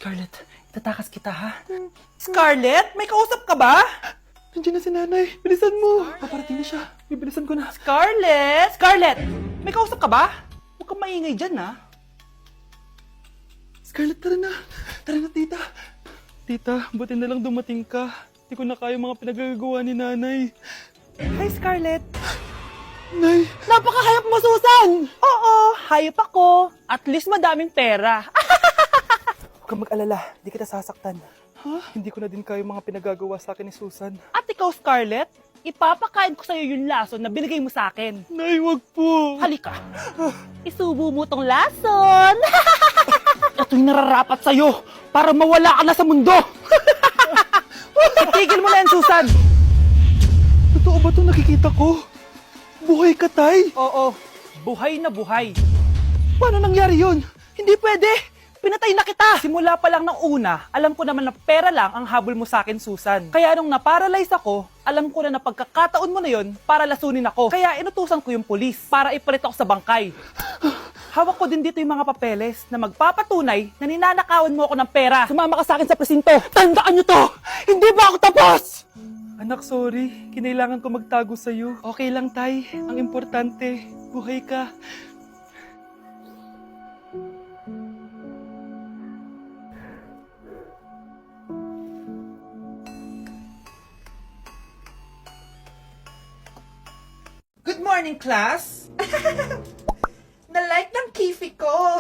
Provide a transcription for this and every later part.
Scarlett, itatakas kita ha? Scarlett, may kausap ka ba? Nandiyan na si nanay. Bilisan mo. Paparating na siya. Bibilisan ko na. Scarlett! Scarlett, may kausap ka ba? Huwag kang maingay dyan ha. Scarlett, tara na. Tara na, tita. Tita, buti na lang dumating ka. Hindi ko na kaya mga pinagagawa ni nanay. Hi, Scarlett. Nay, Napakahayap mo, Susan! Oo, hayop ako. At least madaming pera. huwag kang mag-alala. Di kita sasaktan. Ha? Hindi ko na din kaya mga pinagagawa sa akin ni Susan. At ikaw, Scarlett, ipapakain ko sa'yo yung lason na binigay mo sa akin. Nay, wag po. Halika. Isubo mo tong lason. Ito'y nararapat sa'yo para mawala ka na sa mundo. Itigil mo na yan, Susan. Totoo ba itong nakikita ko? Buhay ka, tay? Oo, buhay na buhay. Paano nangyari yun? Hindi pwede. Pinatay na kita. Simula pa lang ng una, alam ko naman na pera lang ang habol mo sa akin, Susan. Kaya nung naparalyze ako, alam ko na pagkakataon mo na yon para lasunin ako. Kaya inutusan ko yung polis para ipalit ako sa bangkay. Hawak ko din dito yung mga papeles na magpapatunay na ninanakawan mo ako ng pera. Sumama ka sa akin sa presinto. Tandaan nyo to! Hindi ba ako tapos? Anak, sorry. Kinailangan ko magtago sa'yo. Okay lang, tay. Ang importante, buhay ka. Good morning, class! Na-like ng kifi ko!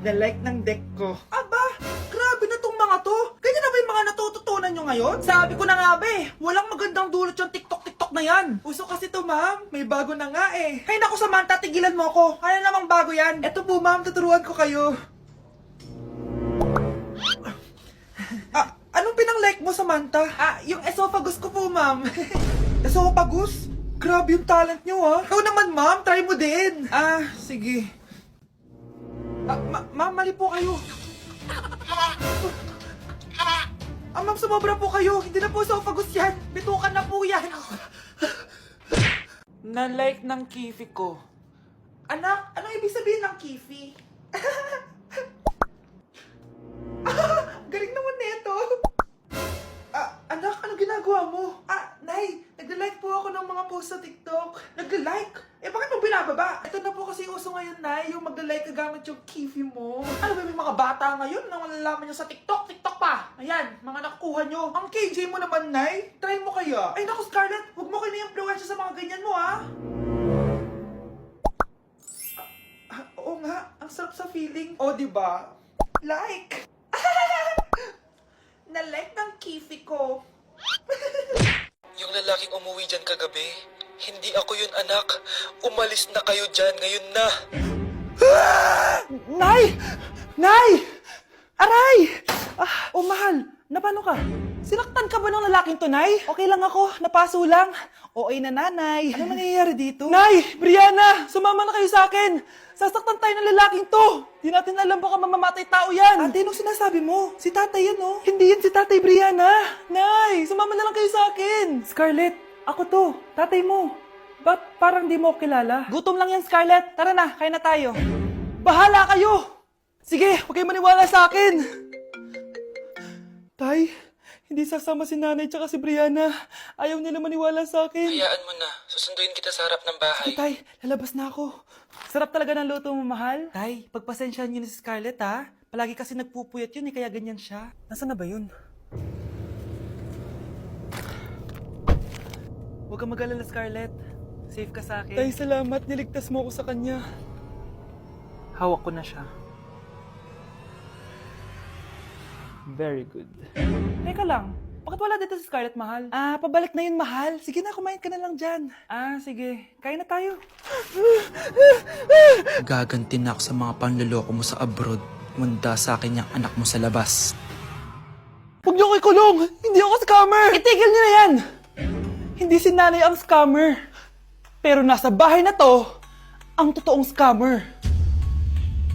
Na-like ng deck ko. Aba, grabe na tong mga to! Ganyan na ba yung mga natututunan nyo ngayon? Sabi ko na nga ba eh, walang magandang dulot yung TikTok na yan. Uso kasi to, ma'am. May bago na nga eh. Hay naku, Samantha, tigilan mo ako. Ano namang bago yan? Eto po, ma'am, tuturuan ko kayo. Anong pinang-like mo, Samantha? Yung esophagus ko po, ma'am. Esophagus? Grabe yung talent nyo, ha? Ikaw naman, ma'am. Try mo din. Sige. Ma'am, mali po kayo. Ma'am, sumobra po kayo. Hindi na po esophagus yan. Bitukan na po yan. Na-like ng kifi ko. Anak, anong ibig sabihin ng kifi? Galing naman nito. Anak, ano ginagawa mo? Nay, nagla-like po ako ng mga post sa TikTok. Nagla-like? Bakit mo binababa? Ito na po kasi uso ngayon, Nay, yung magla-like ka gamit yung kifi mo. Ano ba yung mga bata ngayon na malalaman nyo sa TikTok? TikTok pa! Ayan, mga nakukuha nyo. Ang KJ mo naman, Nay. Try mo kaya. Ay, naku, Scarlett, huwag mo kayo na-influensya sa mga ganyan mo, ha? Oo nga, ang sarap sa feeling. O, diba? Like! Na-like ng kifi ko. Yung lalaking umuwi dyan kagabi, hindi ako yun, anak. Umalis na kayo dyan ngayon na. Nay! Nay! Aray! Mahal, napano ka? Sinaktan ka ba ng lalaking to, Nay? Okay lang ako, napaso lang. OA na nanay. Ano nangyayari dito? Nay! Brianna! Sumama na kayo sa akin! Sasaktan tayo ng lalaking to! Di natin alam baka mamamatay tao yan! Ate, anong sinasabi mo? Si tatay yan, oh. Hindi yan si tatay, Brianna! Nay! Sumama na lang kayo sa akin! Scarlett, ako to. Tatay mo. Ba't parang di mo ako kilala? Gutom lang yan, Scarlett. Tara na, kain na tayo. Bahala kayo! Sige, huwag kayo maniwala sa akin! Tay, hindi sasama si nanay tsaka si Brianna. Ayaw nila maniwala sa akin. Hayaan mo na. Susunduin kita sa harap ng bahay. Tay, lalabas na ako. Sarap talaga ng luto mo, mahal. Tay, pagpasensyahan niyo na si Scarlett, ha? Palagi kasi nagpupuyat yun, kaya ganyan siya. Nasaan na ba yun? Huwag kang mag-alala, Scarlett. Safe ka sa akin. Tay, salamat. Niligtas mo ako sa kanya. Hawak ko na siya. Very good. Teka lang, bakit wala dito si Scarlett, mahal? Pabalik na yun, mahal. Sige na, kumain ka na lang dyan. Sige. Kain na tayo. Gaganti na ako sa mga panloloko mo sa abroad. Manda sa akin yung anak mo sa labas. Huwag niyo ko ikulong! Hindi ako scammer! Itigil niyo na yan! Hindi si nanay ang scammer. Pero nasa bahay na to, ang totoong scammer.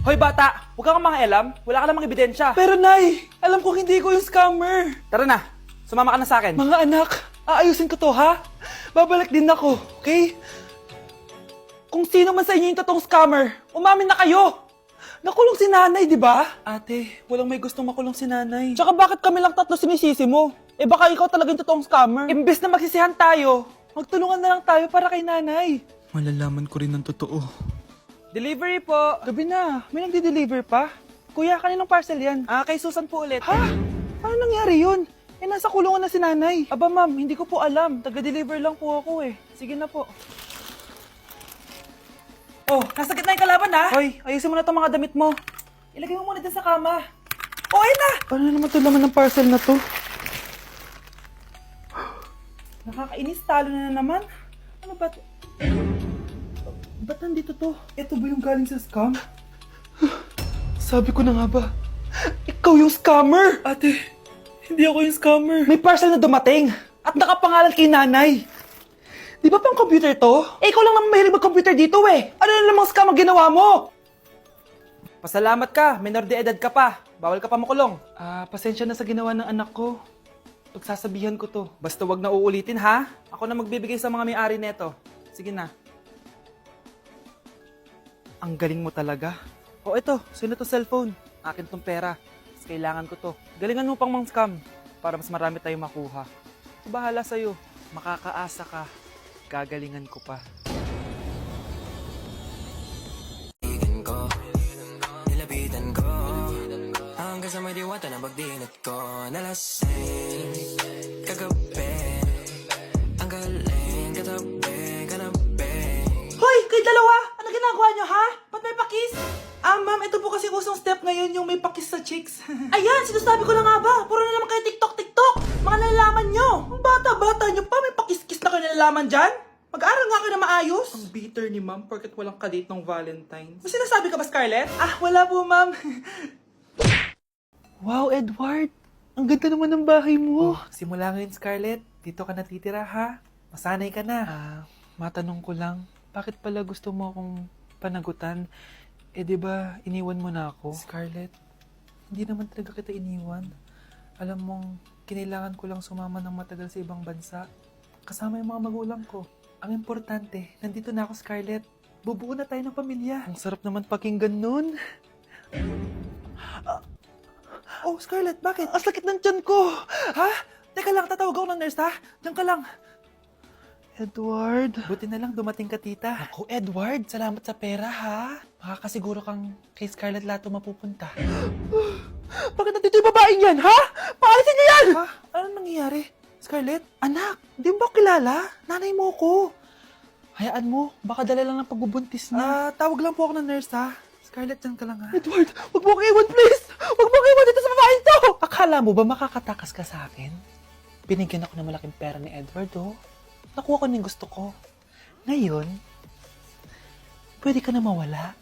Hoy bata, huwag kang mangialam. Wala ka namang ebidensya. Pero nay, alam ko hindi ko yung scammer. Tara na, sumama ka na sa akin. Mga anak, aayusin ko to, ha? Babalik din ako, okay? Kung sino man sa inyo yung totoong scammer, umamin na kayo! Nakulong si nanay, di ba? Ate, walang may gustong makulong si nanay. Tsaka bakit kami lang tatlo sinisisi mo? Eh baka ikaw talaga yung totoong scammer. Imbes na magsisihan tayo, magtulungan na lang tayo para kay nanay. Malalaman ko rin ng totoo. Delivery po. Gabi na. May nagde-deliver pa? Kuya, kaninong parcel yan? Kay Susan po ulit. Ha? Paano nangyari yun? Eh, nasa kulungan na si nanay. Aba ma'am, hindi ko po alam. Taga-deliver lang po ako eh. Sige na po. Oh, nasa gitna yung kalaban ha? Hoy, ayusin mo na itong mga damit mo. Ilagay mo muna dyan sa kama. Oh, ayun na! Ano naman to laman ng parcel na to? Nakakainis, talo na naman. Ano ba? Ba't nandito to? Ito ba yung galing sa scam? Sabi ko na nga ba? Ikaw yung scammer! Ate, hindi ako yung scammer. May parcel na dumating at nakapangalan kay nanay. Di ba pang computer to? Eh, ikaw lang naman mahilig mag-computer dito eh. Ano na namang scam ang ginawa mo? Pasalamat ka, minor de edad ka pa. Bawal ka pa makulong. Pasensya na sa ginawa ng anak ko. Pagsasabihan ko to. Basta wag na uulitin ha. Ako na magbibigay sa mga may-ari neto. Sige na. Ang galing mo talaga. O ito, sino to cellphone? Akin tong pera. Mas kailangan ko to. Galingan mo pang mang scam para mas marami tayong makuha. Bahala sa'yo. Makakaasa ka. Gagalingan ko pa. Nilapitan ko hanggang sa may diwata na pagdinat ko. Nalasing kagabi, ang galing katabi, kanabi. Hoy! Kayo dalawa! Ano ginagawa nyo ha? Ba't may pakis? Ma'am, ito po kasi usong step ngayon yung may pakis sa chicks. Ayan! Sinasabi ko na nga ba? Puro na naman kayo TikTok! Mga nalalaman nyo! Ang bata-bata nyo pa, may pakis-kis na kayo nalalaman dyan? Mag-aaral nga kayo na maayos. Ang bitter ni ma'am porket walang kadate ng Valentine's. May sinasabi ka ba, Scarlett? Wala po, ma'am. Wow, Edward! Ang ganda naman ng bahay mo. Simula ngayon, Scarlett. Dito ka natitira, ha? Masanay ka na. Matanong ko lang, bakit pala gusto mo akong panagutan? Eh, di ba iniwan mo na ako? Scarlett, hindi naman talaga kita iniwan. Alam mong, kinailangan ko lang sumama ng matagal sa ibang bansa. Kasama yung mga magulang ko. Ang importante, nandito na ako, Scarlett. Bubuo na tayo ng pamilya. Ang sarap naman pakinggan nun. Oh, Scarlett, bakit? Ang sakit ng tiyan ko. Ha? Teka lang, tatawag ako ng nurse, ha? Diyan ka lang. Edward. Buti na lang dumating ka, tita. Ako, Edward, salamat sa pera, ha? Makakasiguro kang kay Scarlett Lato mapupunta. Bakit nandito yung babaeng yan, ha? Paalisin niyo yan! Ha? Ano nangyayari? Scarlett? Anak, di mo ba kilala? Nanay mo ko. Hayaan mo, baka dala lang ng pagbubuntis niya. Tawag lang po ako ng nurse, ha? Scarlett, dyan ka lang, ha? Edward, wag mo akong iwan, please! Wag mo akong iwan dito sa babaeng to! Akala mo ba makakatakas ka sa akin? Binigyan ako ng malaking pera ni Edward, oh. Nakuha ko na yung gusto ko. Ngayon, pwede ka na mawala.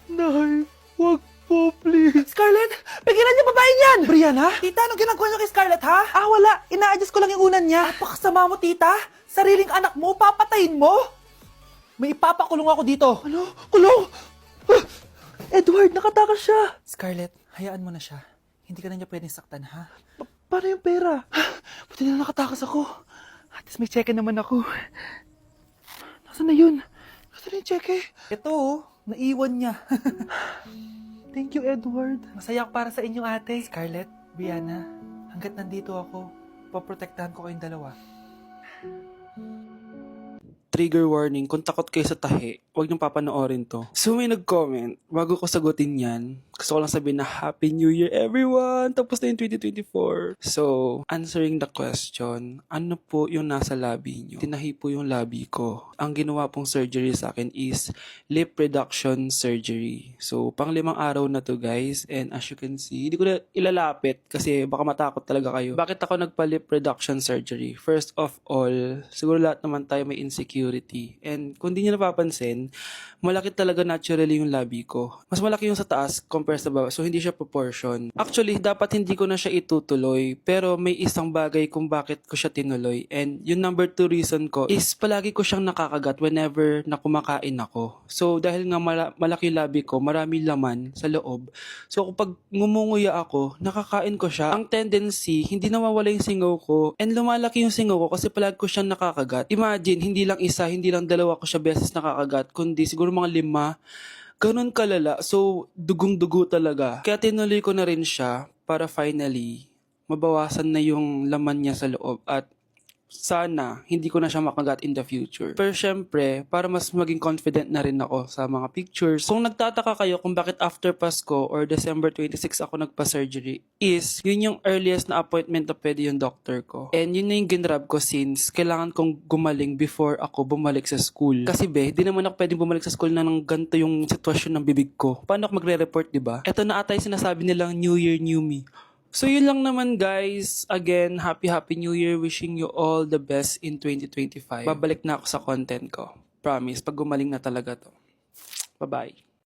Nay, wag po, please. Scarlett, pigilan niyo babae niyan! Brianna? Tita, anong ginagawa niyo kay Scarlett, ha? Wala. Ina-adjust ko lang yung unan niya. Napakasama mo, tita. Sariling anak mo, papatayin mo. May ipapakulong ako dito. Ano? Kulong! Edward, nakatakas siya. Scarlett, hayaan mo na siya. Hindi ka na niya pwedeng saktan, ha? Paano yung pera? Buti na nakatakas ako. At least may cheque naman ako. Nasaan na yun? Nasaan na yung cheque? Ito, oh. Naiwan niya. Thank you, Edward. Masaya ako para sa inyo, ate. Scarlett, Brianna, hanggat nandito ako, poprotektahan ko kayong dalawa. Trigger warning, kung takot kayo sa tahi, huwag niyong papanoorin to. So may nag-comment, bago ko sagutin yan, gusto ko lang sabihin na Happy New Year everyone! Tapos na yung 2024. So, answering the question, ano po yung nasa labi niyo? Tinahi po yung labi ko. Ang ginawa pong surgery sa akin is lip reduction surgery. So, pang 5 araw na to guys, and as you can see, hindi ko na ilalapit kasi baka matakot talaga kayo. Bakit ako nagpa-lip reduction surgery? First of all, siguro lahat naman tayo may insecurity. And kung di nyo napapansin, malaki talaga naturally yung labi ko. Mas malaki yung sa taas compare sa baba. So, hindi siya proportion. Actually, dapat hindi ko na siya itutuloy. Pero may isang bagay kung bakit ko siya tinuloy. And yung number 2 reason ko is palagi ko siyang nakakagat whenever na kumakain ako. So, dahil nga malaki yung labi ko, marami laman sa loob. So, kapag ngumunguya ako, nakakain ko siya. Ang tendency, hindi nawawala yung singaw ko. And lumalaki yung singaw ko kasi palagi ko siyang nakakagat. Imagine, hindi lang isa, hindi lang dalawa ko siya beses nakakagat, kundi siguro mga 5. Ganun kalala. So, dugong-dugo talaga. Kaya tinuloy ko na rin siya para finally mabawasan na yung laman niya sa loob at sana hindi ko na siya makagat in the future. Pero syempre, para mas maging confident na rin ako sa mga pictures. Kung nagtataka kayo kung bakit after Pasko or December 26 ako nagpa-surgery, is yun yung earliest na appointment na pwede yung doctor ko. And yun na yung ginrab ko since kailangan kong gumaling before ako bumalik sa school. Kasi di naman ako pwedeng bumalik sa school na nang ganito yung sitwasyon ng bibig ko. Paano ako magre-report, diba? Ito na ata yung sinasabi nilang New Year, New Me. So yun lang naman guys. Again, happy New Year. Wishing you all the best in 2025. Babalik na ako sa content ko. Promise, pag gumaling na talaga to. Bye-bye.